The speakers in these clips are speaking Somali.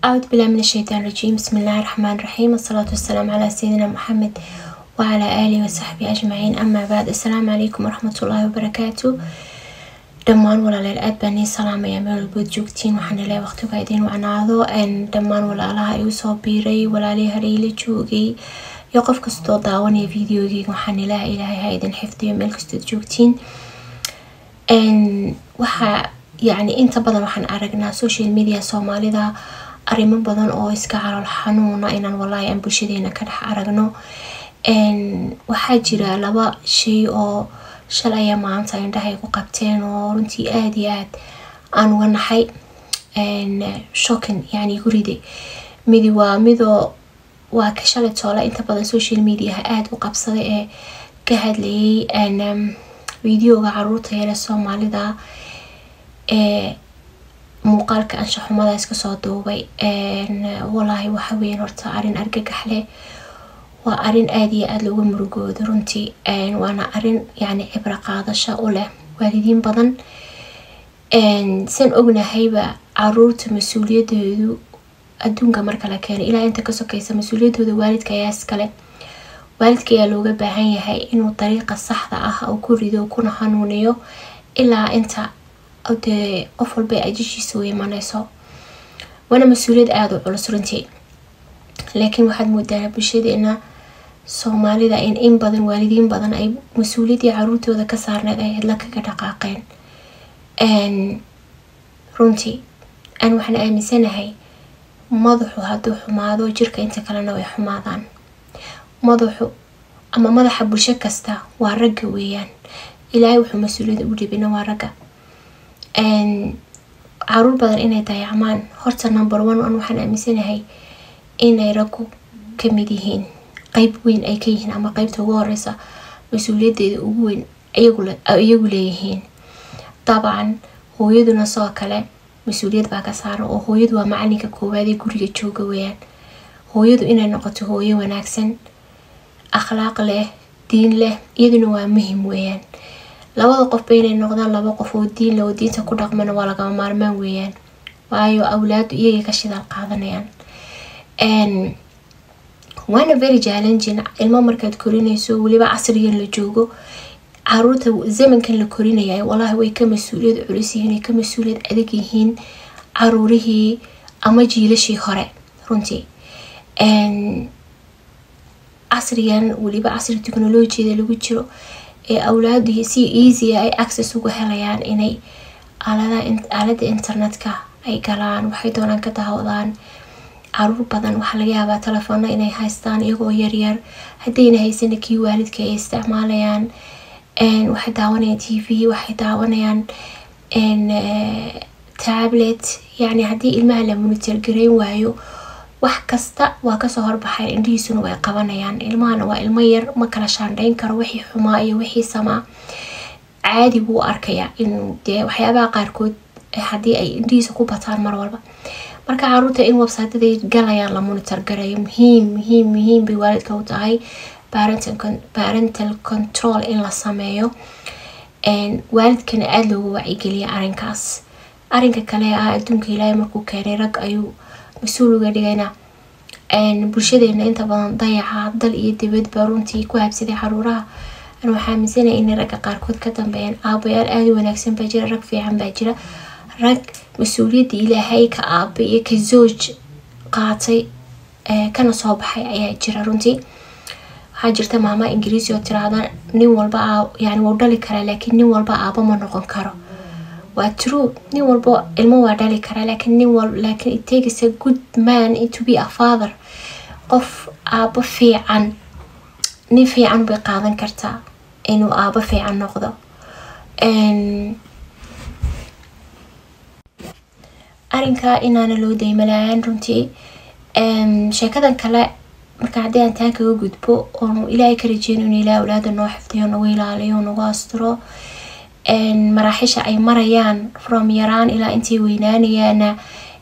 أعوذ بالله من الشيطان الرجيم. بسم الله الرحمن الرحيم. الصلاة والسلام على سيدنا محمد وعلى آله وصحبه أجمعين. أما بعد، السلام عليكم ورحمة الله وبركاته. دمان ولا للأد بني سلام يا ميل بود جوكتين وحنا لا وقت قاعدين وعناذو أن دمان ولا لها يوسف بيري ولا لي هريلي جوجي يقف كستو داوني فيديو وحنا لا إلهي هايدن حفظي ميل كستو جوكتين أن وح يعني أنت بدل وحنا أرجنا سوشيال ميديا سومالي ذا arrimo badan oo iska calool xanuuna inaan wallahi aan bulshadeena ka dhex aragno waxaa jira laba shay oo shalay maanta indhahay ku qabteen oo runtii aad iyo aad aan uga naxay shocking yani guride waa ka shalay toole inta badan social media aad u qabsaday ee ka hadlayay videoga caruurta yar Soomaalida muuqaalka anshaxumada iska soo duubay wallahi waxa weyn horta arin argagax leh waa arin aad iyo aad looga murugoodo runtii waana arin yani cibra qaadasho u leh waalidiin badan san ognahayba caruurta mas'uuliyadoodu adduunka marka la keeno ilaa inta ka sokaysa mas'uuliyadooda waalidka ayaa iskale waalidka ayaa looga baahan yahay inuu dariiqa saxda ah oo ku rido kuna hanuuniyo ilaa inta أودي أفضل بي أجيشي سوي ما نيسو وانا مسؤولية أعدو على سرنتي لكن واحد مدانا بشيدي إنا سومالي دا إن بدن والدين بدن أي مسؤولية عروتي وذا كسارنا دا يدلك كدقاقين أن رنتي أن وحنا آمي سنة هاي مضحو هادو حمادو جيركا إنتا كالنا وي حمادان مضحو أما مضح بشكستا وارقا ويان إلهي وحو مسؤولية أودي بينا وارقا caruur badan inay dayacmaan horta number 1 waxaan aaminsanahay inay raggu kamid yihiin qayb weyn ay ka yihiin ama qaybta ugu horeysa mas'uuliyadeeda ugu weyn iyagu leeyihiin taban hooyaduna soo kale mas'uuliyad baa ka saaran oo hooyadu waa macalinka koowaad ee guriga jooga weeyaan hooyadu inay noqoto hooyo wanaagsan akhlaaq leh diin leh iyaduna waa muhiim weeyaan labada qof inay noqdaan laba qof oo diin leh oo diinta ku dhaqmana waa laga maarmaan weeyaan waayo awlaadu iyaga ka shidaal qaadanayaan waana very challenging ilmo markaad korinayso waliba casrigan la joogo caruurta zamankan la korinayay wallahi way ka mas'uuliyad culus yihiin ka mas'uuliyad adag yihiin caruurihii ama jiilashii hore runtii casrigan waliba casri teknolojiyada lagu jiro أولادي سي easy أي access ugu helayaan inay aalada internetka ay galaan waxay doonaan ka daawadaan caruur badan waxa laga yaabaa telefoonna inay haystaan iyagoo yar yar hadayna haysan kii waalidka ay isticmaalayaan waxay daawanayaan TV waxay daawanayaan tablet yani hadii ilmaha la monitor gareyn waayo wax kasta waa ka soo horbaxay indhiisuna way qabanayaan ilmaana waa ilmo yar ma kala shaandhayn karo wixii xumaa iyo wixii sama caadi buu arkayaa in waxyaabaha qaarkood hadii ay indhiisa ku bataan mar walba marka caruurta in website-da galayaan la monitor gareeyo muhiim bay waalidka u tahay parental control in la sameeyo waalidkana aad loogu wacyigeliyo arinka kale ah adduunka ilaahay markuu keenay rag ayuu مسؤول وقدينا bulshadeena inta badan dayaca dal iyo dibadba runtii ku habsaday xaruuraha أنا waxaaminsanahay in ragga qaarkood ka dambeeyaan aabayaal aad u wanaagsan baa jira rag fiican baa jira rag mas'uuliyadda ilaahay ka aabay iyo ka zooj qaatay kana soo baxay ayaa jira runtii waxaa jirta maama Ingiriisi oo tiraahdo nin walba yani wuu dhali karaa laakiin nin walba aaba ma noqon karo waa true nin walba ilmo waa dhali karaa laakiin it takes a good man to be a father qof aaba fiican nin fiican bay qaadan kartaa inuu aaba fiican noqdo arinka inaana loo daymalaan runtii sheekadan kale marka hadii aan taan kaga gudbo oo ilaahay ka rajeyno in ilaahay awlaada noo xifdiyo noo ilaaliyo noo astro maraxisha ay marayaan from yaraan ilaa intii weynaanayaan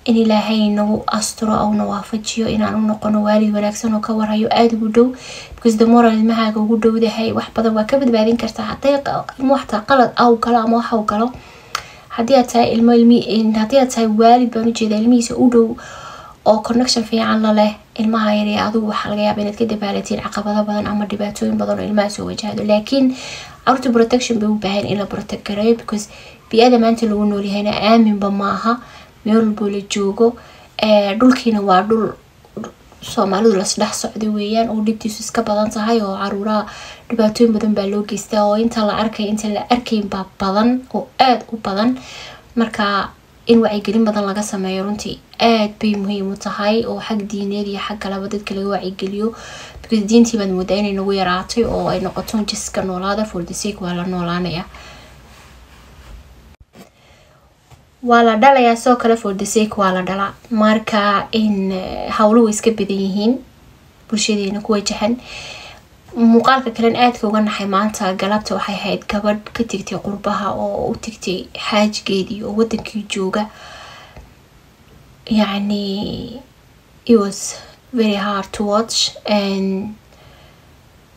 in ilaahay nagu astro oo noo waafajiyo inaan u noqono waalid wanaagsan oo ka warayo aad ugu dhow because the moral ilmahaaga ugu dhowdahay wax badan waa ka badbaadin kartaa haday ilmo wax qalad aw kala ama wax aw kalo hadii aad tahay ilmo hadii aad tahay waalid baan u jeedaa ilmihiisa u dhow oo connection fiican la leh ilmaha yar ee adigu waxa laga yaabaa inaad ka dabaalatiin caqabado badan ama dhibaatooyin badan oo ilmaha soo wajahdo laakiin carruurta protection bay u baahan in la protect gareeyo because bi'ada maanta lagu nool yahayna aaminba maaha meel walbo la joogo dhulkiina waa dhul Soomaalidu la dhex socday weeyaan oo dhibtiisu iska badan tahay oo caruuraha dhibaatooyin badan baa loo geystaa oo inta la arkayn baa badan oo aad u badan marka in wacyigelin badan laga sameeyo runtii aad bay muhiim u tahay oo xag diineed iyo xag kalaba dadka laga wacyigeliyo because diintii baad moodaa inay nagu yaraatay oo ay noqoto jiska noolaada for the sake waa la noolaanaya waa la dhalayaa soo kale for the sake waa la dhalaa marka in hawluhu iska badan yihiin bulshadeena ku wajahan muuqaalka kalen aadka uga naxay maanta galabta waxay ahayd gabadh ka tagtay qurbaha oo u tagtay xaajgeedii oo wadankii jooga yani it was very hard to watch and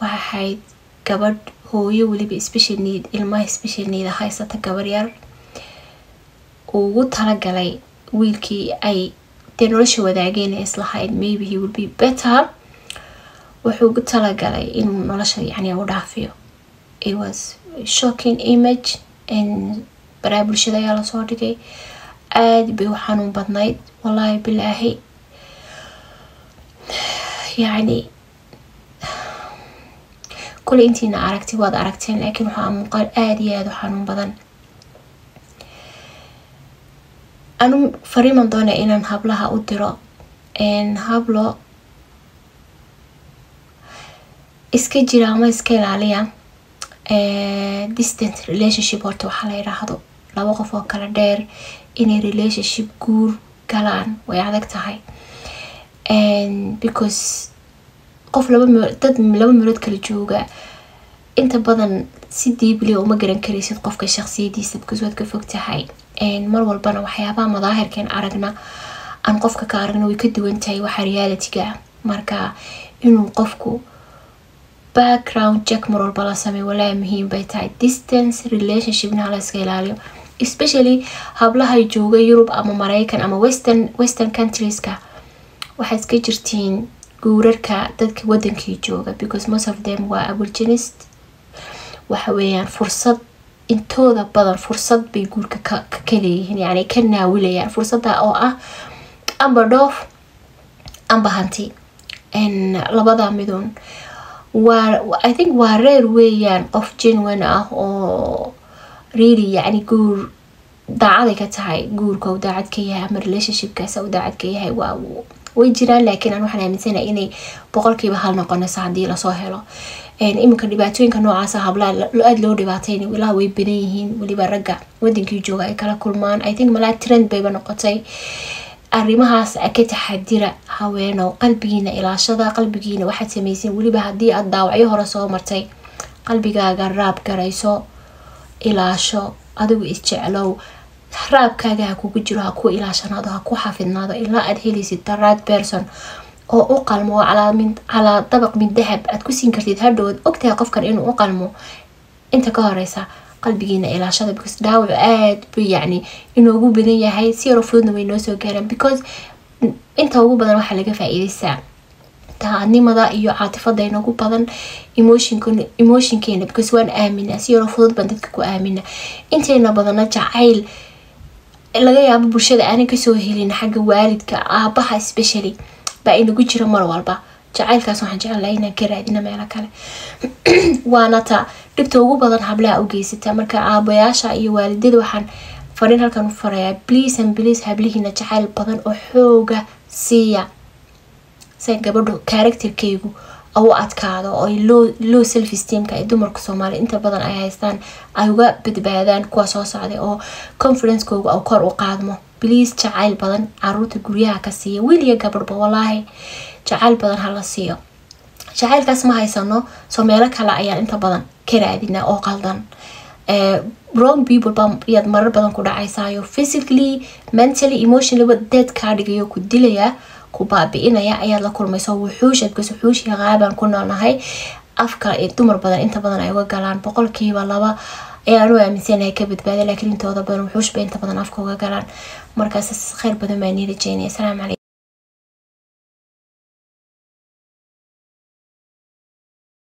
waxay ahayd gabadh hooyo weliba special need ilmaha special need haysata gabar yar ugu talagalay wiilkii ay nolosha wadaageen islahayd maybe he will be better wuxuu ugu talagalay inuu nolosha yani u dhaafiyo it was a shocking image and baraha bulshada ayaa la soo dhigay aad bay u xanuun badnayd wallahi bilaahi yani kulli intiina aragtay waad aragteen laakiin waxaa muuqaal aad iyo aad u xanuun badan anu fariiman doona inaan hablaha u diro hablo iska jira ama iska ilaaliya distant relationship horta waxaa la yiraahdo laba qof oo kala dheer inay relationship guur galaan way adag tahay because qof laba meelood kala jooga inta badan si deeply uma garan karaysid qofka shakhsiyadiisa because waad ka fog tahay mar walbana waxyaabaha madaahirkeen aragna aan qofka ka aragna way ka duwan tahay waxa reality-ga marka inuu qofku background check mar walba la sameeyo walaa muhiim bay tahay distance relationship na la iska ilaaliyo especially hablaha jooga Europe ama Mareykan ama western countries ka waxay iska jirtiin guurarka dadka wadankii jooga because most of them waa abolitionist waxa weeyaan fursad intooda badan fursad bay guurka ka kaleeyihiin yani ka naawilayaan fursadda oo ah amba dhoof amba hanti labada midun I think waa rare weeyaan qof genuine ah oo really yani guur daacad ka tahay guurka uu daacad ka yahay ama relationship-kaas uu daacad ka yahay waa way jiraan laakiin aan waxaan aaminsanahay inay 100% hal noqonayso hadii la soo helo iminka dhibaatooyinka noocaas ah hablaha aad loo dhibaatayna walaa way badan yihiin waliba ragga wadankii jooga ay kala kulmaan I think malaa trend bayba noqotay arrimahaas ka taxadira haweeno qalbigiina ilaashada qalbigiina waxaad sameeyeen waliba hadii aad daawacyo hore soo martay qalbigaaga raab garayso ilaasho adigu isjeclow raabkaaga ha kugu jiro ha ku ilaashanaado ha ku xafidnaado ilaa aad helisid the right person oo u qalmo ala dabaq min dahab aad ku siin kartid hadhood ogtahay qofkan inuu u qalmo inta ka horeysa qalbigiina ilaashada because daawac aad bay yani inuu ugu badan yahay si rafudna way noo soo gaaraan because inta ugu badan waxa laga faa'iideysaa taanimada iyo caatifada inoogu badan emotionkeena because waan aamina si rafud baan dadka ku aamina inteena badana jacayl laga yaabo bulshada aan ka soo helin xagga waalidka aabaha especially baa inagu jira mar walba jacaylkaas waxaan jecelahay inaan ka raadina meel kale waana ta dhibta ugu badan hablaha u geysata marka aabayaasha iyo waalidada waxaan fariin halkan u farayaa please hablihiina jacayl badan oo xooga siiya say gabadho character-keegu oo adkaado oo low self esteem-ka ee dumarka Soomaali inta badan ay haystaan ay uga badbaadaan kuwa soo socday oo confidence-kooga oo kor u qaadmo please jacayl badan caruurta guryaha ka siiya wiil iyo gabadhba wallahi jacayl badan hala siiyo jacaylkaas ma haysano soo meelo kale ayaa inta badan ka raadina oo qaldan wrong people yaad marar badan ku dhacaysaayo physically mentally emotionally dead ka dhigayo ku dilaya ku baabi'inaya ayaa la kulmayso wuxuush yaqaaban ku noolnahay afka ee dumar badan inta badan ay uga galaan 2% ayaan u aaminsanahay ka badbaado laakiin intooda badan wuxuush bay inta badan afka uga galaan markaas khayr badan baan rajaynaya. Assalaamu calaykum.